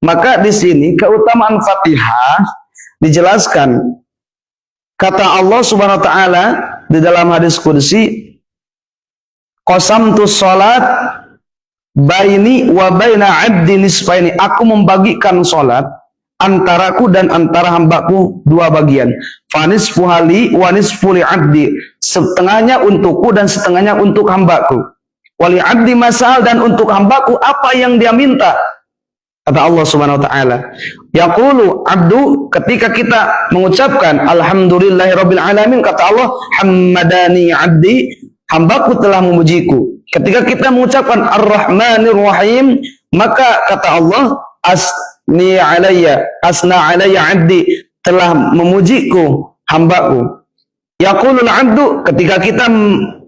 Maka di sini keutamaan Fatihah dijelaskan. Kata Allah Subhanahu wa taala di dalam hadis qudsi, qasamtu shalat baini wa baina 'abdi nisfaini. Aku membagikan salat antaraku dan antara hambaku dua bagian. Fanisfu hali wa nisfu li 'abdi. Setengahnya untukku dan setengahnya untuk hambaku. Wali 'abdi masal, dan untuk hambaku apa yang dia minta. Kata Allah Subhanahu wa taala, yaqulu 'abdu, ketika kita mengucapkan alhamdulillahirabbil alamin, kata Allah, hammadani 'abdi, hambaku telah memujiku. Ketika kita mengucapkan ar-rahmanir rahim, maka kata Allah, asna alayya 'abdi, telah memujiku hambaku. Yaqulul 'abdu, ketika kita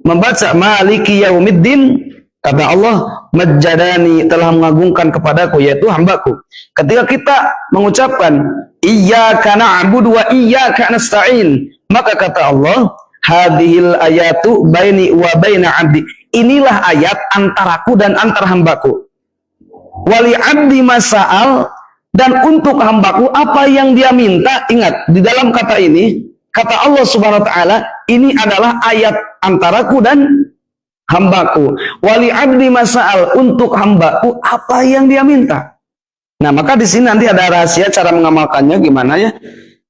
membaca maliki yaumiddin, kata Allah, majjadani, telah mengagungkan kepadaku, yaitu hambaku. Ketika kita mengucapkan iyyaka na'budu wa iyyaka nasta'in, maka kata Allah, hadhil ayatu baini wa baina 'abdi, inilah ayat antaraku dan antar hambaku. Wali 'abdi masa'al, dan untuk hambaku apa yang dia minta. Ingat, di dalam kata ini, kata Allah Subhanahu wa taala, ini adalah ayat antaraku dan hambaku. Wali 'abdi masa'al, untuk hambaku apa yang dia minta. Nah, maka di sini nanti ada rahasia cara mengamalkannya gimana ya.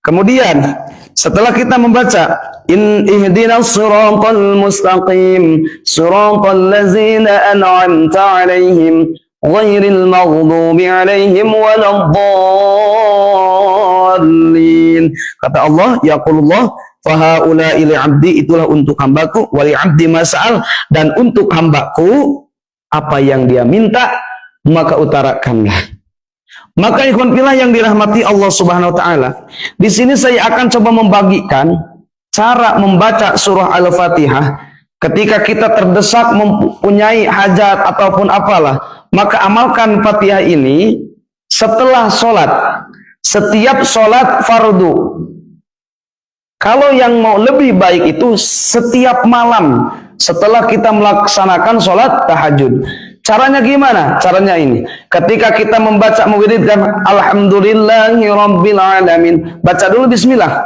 Kemudian setelah kita membaca ihdinas siratal mustaqim siratal ladzina an'amta 'alaihim ghairil maghdubi 'alaihim waladdallin. Kata Allah, yaqulullah fahaula ila 'abdi, itulah untuk hambaku, wali 'abdi mas'al, dan untuk hambaku apa yang dia minta maka utarakanlah. Maka ikhwan fillah yang dirahmati Allah Subhanahu wa taala, di sini saya akan coba membagikan cara membaca surah Al-Fatihah ketika kita terdesak mempunyai hajat ataupun apalah. Maka amalkan Fatihah ini setelah sholat, setiap sholat fardu. Kalau yang mau lebih baik itu setiap malam setelah kita melaksanakan sholat tahajud. Caranya gimana? Caranya ini. Ketika kita membaca mewiridkan alhamdulillahirabbil alamin, baca dulu bismillah.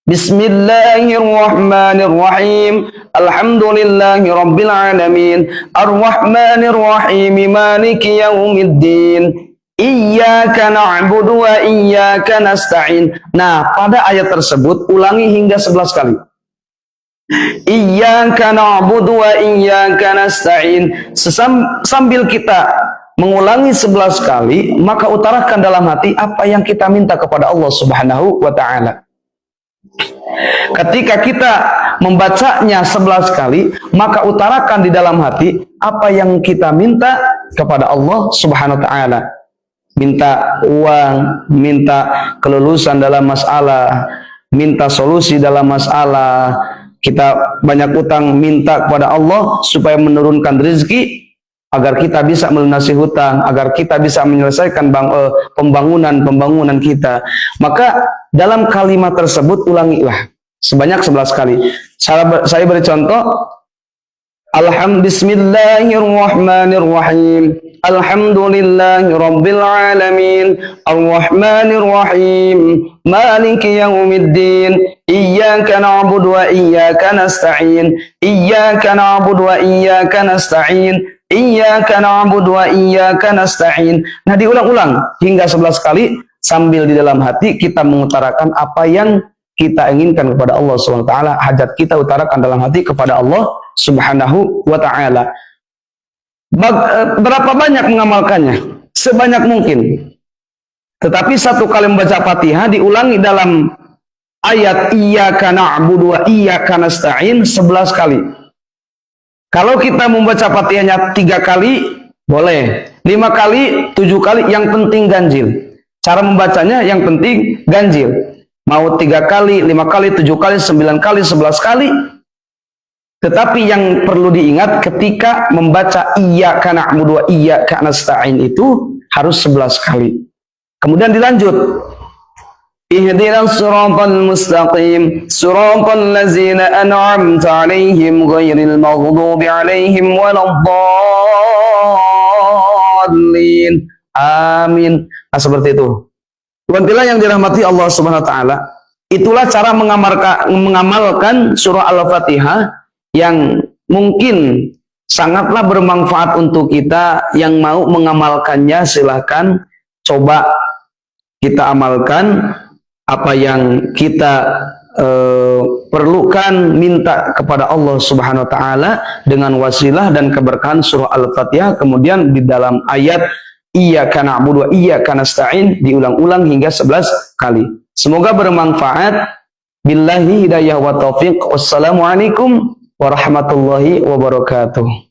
Bismillahirrahmanirrahim. Alhamdulillahirabbil alamin. Arrahmanirrahim. Maliki yaumiddin. Iyyaka na'budu wa iyyaka nasta'in. Nah, pada ayat tersebut ulangi hingga 11 kali. Iyyaka na'budu wa iyyaka nasta'in. Sambil kita mengulangi 11 kali, maka utarakan dalam hati apa yang kita minta kepada Allah Subhanahu wa taala. Ketika kita membacanya 11 kali, maka utarakan di dalam hati apa yang kita minta kepada Allah Subhanahu wa taala. Minta uang, minta kelulusan dalam masalah, minta solusi dalam masalah. Kita banyak utang, minta kepada Allah supaya menurunkan rezeki agar kita bisa melunasi hutang, agar kita bisa menyelesaikan pembangunan kita. Maka dalam kalimat tersebut ulangilah sebanyak 11 kali. Saya beri contoh. Bismillahirrahmanirrahim. Alhamdulillahirabbil alamin. Arrahmanirrahim. Maliki yaumiddin. Iyyaka na'budu wa iyyaka nasta'in. Iyyaka na'budu wa iyyaka nasta'in. Iyyaka na'budu wa iyyaka nasta'in. Nah, diulang-ulang hingga 11 kali sambil di dalam hati kita mengutarakan apa yang kita inginkan kepada Allah Subhanahu wa taala. Hajat kita utarakan dalam hati kepada Allah Subhanahu wa taala. Berapa banyak mengamalkannya? Sebanyak mungkin. Tetapi satu kali membaca Fatihah diulangi dalam ayat iyyaka na'budu wa iyyaka nasta'in 11 kali. Kalau kita membaca Fatihahnya 3 kali boleh, 5 kali, 7 kali, yang penting ganjil. Cara membacanya yang penting ganjil. Mau 3 kali, 5 kali, 7 kali, 9 kali, 11 kali. Tetapi yang perlu diingat ketika membaca iyyaka na'budu wa iyyaka nasta'in itu harus 11 kali. Kemudian dilanjut. Ihdinas siratal mustaqim siratal ladzina an'amta 'alaihim ghairil maghdubi 'alaihim waladdallin. Amin. Nah, seperti itu. Wantilah yang dirahmati Allah Subhanahu wa taala, itulah cara mengamalkan surah Al-Fatihah yang mungkin sangatlah bermanfaat untuk kita. Yang mau mengamalkannya silahkan coba kita amalkan apa yang kita perlukan, minta kepada Allah Subhanahu wa taala dengan wasilah dan keberkahan surah Al-Fatihah. Kemudian di dalam ayat iyyaka na'budu wa iyyaka nasta'in diulang-ulang hingga 11 kali. Semoga bermanfaat. Billahi hidayah wa taufiq. Wassalamualaikum warahmatullahi wabarakatuh.